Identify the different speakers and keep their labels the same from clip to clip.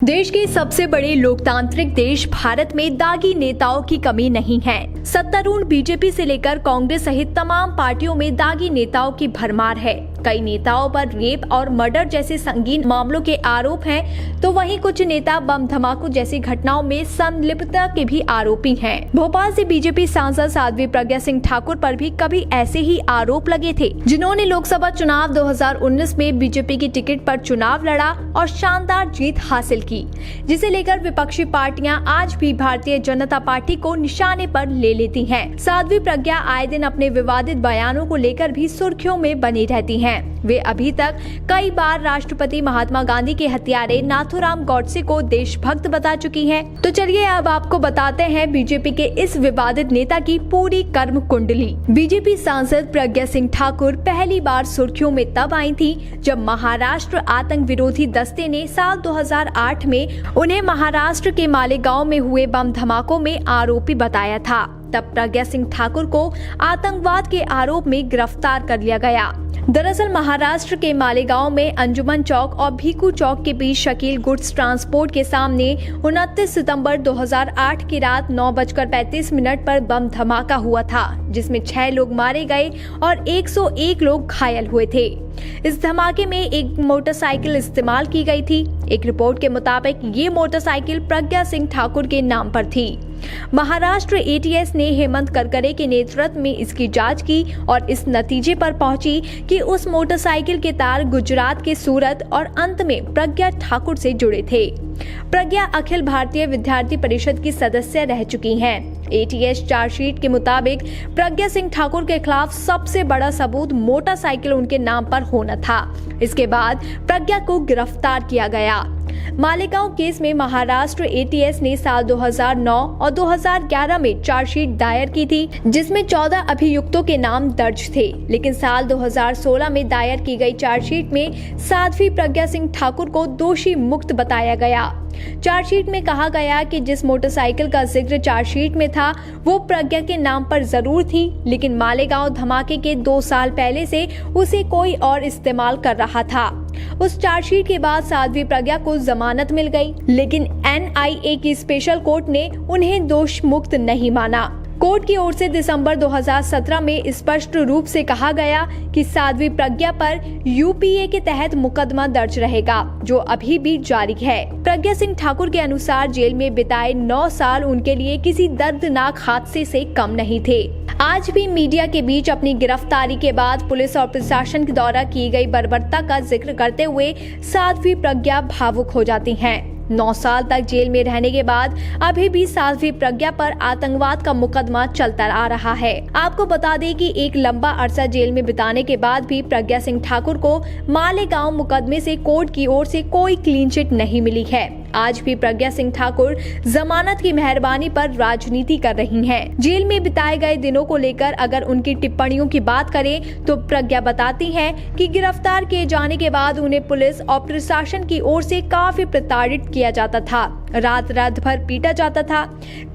Speaker 1: देश के सबसे बड़े लोकतांत्रिक देश भारत में दागी नेताओं की कमी नहीं है। सत्तारूढ़ बीजेपी से लेकर कांग्रेस सहित तमाम पार्टियों में दागी नेताओं की भरमार है। कई नेताओं पर रेप और मर्डर जैसे संगीन मामलों के आरोप हैं, तो वहीं कुछ नेता बम धमाकों जैसी घटनाओं में संलिप्तता के भी आरोपी हैं। भोपाल से बीजेपी सांसद साध्वी प्रज्ञा सिंह ठाकुर पर भी कभी ऐसे ही आरोप लगे थे, जिन्होंने लोकसभा चुनाव 2019 में बीजेपी की टिकट पर चुनाव लड़ा और शानदार जीत हासिल की, जिसे लेकर विपक्षी पार्टियां आज भी भारतीय जनता पार्टी को निशाने पर ले लेती हैं। साध्वी प्रज्ञा आए दिन अपने विवादित बयानों को लेकर भी सुर्खियों में बनी रहती हैं। वे अभी तक कई बार राष्ट्रपति महात्मा गांधी के हत्यारे नाथूराम गॉडसे को देशभक्त बता चुकी हैं। तो चलिए अब आपको बताते हैं बीजेपी के इस विवादित नेता की पूरी कर्म कुंडली। बीजेपी सांसद प्रज्ञा सिंह ठाकुर पहली बार सुर्खियों में तब आई थी जब महाराष्ट्र आतंक विरोधी दस्ते ने साल 2008 में उन्हें महाराष्ट्र के मालेगांव में हुए बम धमाकों में आरोपी बताया था। तब प्रज्ञा सिंह ठाकुर को आतंकवाद के आरोप में गिरफ्तार कर लिया गया। दरअसल महाराष्ट्र के मालेगांव में अंजुमन चौक और भीकू चौक के बीच शकील गुड्स ट्रांसपोर्ट के सामने 29 सितंबर 2008 की रात 9:35 पर बम धमाका हुआ था, जिसमें 6 लोग मारे गए और 101 लोग घायल हुए थे। इस धमाके में एक मोटरसाइकिल इस्तेमाल की गई थी। एक रिपोर्ट के मुताबिक ये मोटरसाइकिल प्रज्ञा सिंह ठाकुर के नाम पर थी। महाराष्ट्र एटीएस ने हेमंत करकरे के नेतृत्व में इसकी जांच की और इस नतीजे पर पहुंची कि उस मोटरसाइकिल के तार गुजरात के सूरत और अंत में प्रज्ञा ठाकुर से जुड़े थे। प्रज्ञा अखिल भारतीय विद्यार्थी परिषद की सदस्य रह चुकी हैं। एटीएस चार्जशीट के मुताबिक प्रज्ञा सिंह ठाकुर के खिलाफ सबसे बड़ा सबूत मोटरसाइकिल उनके नाम पर होना था। इसके बाद प्रज्ञा को गिरफ्तार किया गया। मालेगांव केस में महाराष्ट्र एटीएस ने साल 2009 और 2011 में चार्जशीट दायर की थी, जिसमें 14 अभियुक्तों के नाम दर्ज थे। लेकिन साल 2016 में दायर की गई चार्जशीट में साध्वी प्रज्ञा सिंह ठाकुर को दोषी मुक्त बताया गया। चार्जशीट में कहा गया कि जिस मोटरसाइकिल का जिक्र चार्जशीट में था वो प्रज्ञा के नाम पर जरूर थी, लेकिन मालेगांव धमाके के 2 साल पहले से उसे कोई और इस्तेमाल कर रहा था। उस चार्जशीट के बाद साध्वी प्रज्ञा को जमानत मिल गई, लेकिन एनआईए की स्पेशल कोर्ट ने उन्हें दोष मुक्त नहीं माना। कोर्ट की ओर से दिसंबर 2017 में स्पष्ट रूप से कहा गया कि साध्वी प्रज्ञा पर यूपीए के तहत मुकदमा दर्ज रहेगा, जो अभी भी जारी है। प्रज्ञा सिंह ठाकुर के अनुसार जेल में बिताए 9 साल उनके लिए किसी दर्दनाक हादसे से कम नहीं थे। आज भी मीडिया के बीच अपनी गिरफ्तारी के बाद पुलिस और प्रशासन के द्वारा की गई बर्बरता का जिक्र करते हुए साध्वी प्रज्ञा भावुक हो जाती हैं। 9 साल तक जेल में रहने के बाद अभी भी साध्वी प्रज्ञा पर आतंकवाद का मुकदमा चलता आ रहा है। आपको बता दें कि एक लंबा अरसा जेल में बिताने के बाद भी प्रज्ञा सिंह ठाकुर को मालेगांव मुकदमे से कोर्ट की ओर से कोई क्लीन चिट नहीं मिली है। आज भी प्रज्ञा सिंह ठाकुर जमानत की मेहरबानी पर राजनीति कर रही हैं। जेल में बिताए गए दिनों को लेकर अगर उनकी टिप्पणियों की बात करें तो प्रज्ञा बताती हैं कि गिरफ्तार किए जाने के बाद उन्हें पुलिस और प्रशासन की ओर से काफी प्रताड़ित किया जाता था। रात रात भर पीटा जाता था।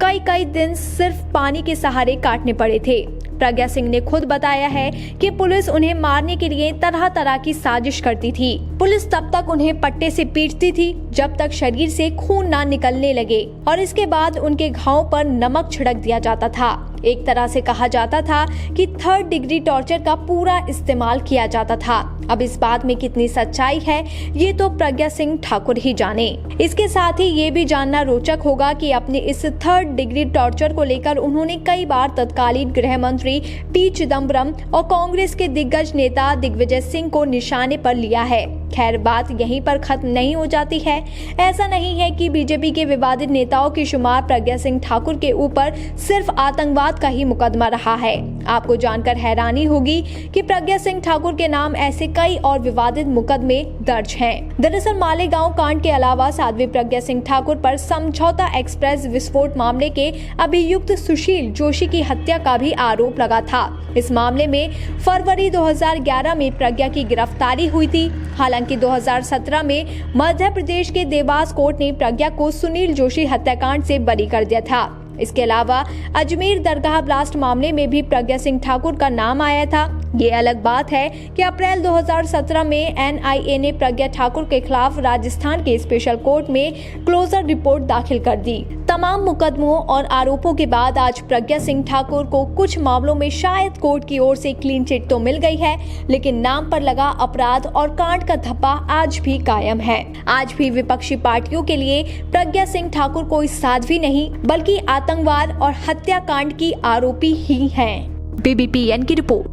Speaker 1: कई दिन सिर्फ पानी के सहारे काटने पड़े थे। प्रज्ञा सिंह ने खुद बताया है कि पुलिस उन्हें मारने के लिए तरह तरह की साजिश करती थी। पुलिस तब तक उन्हें पट्टे से पीटती थी जब तक शरीर से खून ना निकलने लगे, और इसके बाद उनके घावों पर नमक छिड़क दिया जाता था। एक तरह से कहा जाता था कि 3rd डिग्री टॉर्चर का पूरा इस्तेमाल किया जाता था। अब इस बात में कितनी सच्चाई है ये तो प्रज्ञा सिंह ठाकुर ही जाने। इसके साथ ही ये भी जानना रोचक होगा कि अपने इस 3rd डिग्री टॉर्चर को लेकर उन्होंने कई बार तत्कालीन गृह मंत्री पी चिदम्बरम और कांग्रेस के दिग्गज नेता दिग्विजय सिंह को निशाने पर लिया है। खैर, बात यहीं पर खत्म नहीं हो जाती है। ऐसा नहीं है कि बीजेपी के विवादित नेताओं की शुमार प्रज्ञा सिंह ठाकुर के ऊपर सिर्फ आतंकवाद का ही मुकदमा रहा है। आपको जानकर हैरानी होगी कि प्रज्ञा सिंह ठाकुर के नाम ऐसे कई और विवादित मुकदमे दर्ज हैं। दरअसल मालेगांव कांड के अलावा साध्वी प्रज्ञा सिंह ठाकुर पर समझौता एक्सप्रेस विस्फोट मामले के अभियुक्त सुशील जोशी की हत्या का भी आरोप लगा था। इस मामले में फरवरी 2011 में प्रज्ञा की गिरफ्तारी हुई थी। हालांकि 2017 में मध्य प्रदेश के देवास कोर्ट ने प्रज्ञा को सुनील जोशी हत्याकांड से बरी कर दिया था। इसके अलावा अजमेर दरगाह ब्लास्ट मामले में भी प्रज्ञा सिंह ठाकुर का नाम आया था। ये अलग बात है कि अप्रैल 2017 में NIA ने प्रज्ञा ठाकुर के खिलाफ राजस्थान के स्पेशल कोर्ट में क्लोजर रिपोर्ट दाखिल कर दी। तमाम मुकदमों और आरोपों के बाद आज प्रज्ञा सिंह ठाकुर को कुछ मामलों में शायद कोर्ट की ओर से क्लीन चिट तो मिल गई है, लेकिन नाम पर लगा अपराध और कांड का धब्बा आज भी कायम है। आज भी विपक्षी पार्टियों के लिए प्रज्ञा सिंह ठाकुर कोई साध्वी नहीं बल्कि आतंकवाद और हत्याकांड की आरोपी ही हैं। BBPN की रिपोर्ट।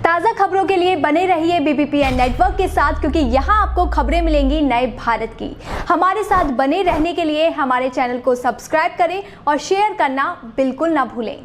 Speaker 1: ताज़ा खबरों के लिए बने रहिए BBPN नेटवर्क के साथ, क्योंकि यहाँ आपको खबरें मिलेंगी नए भारत की। हमारे साथ बने रहने के लिए हमारे चैनल को सब्सक्राइब करें और शेयर करना बिल्कुल ना भूलें।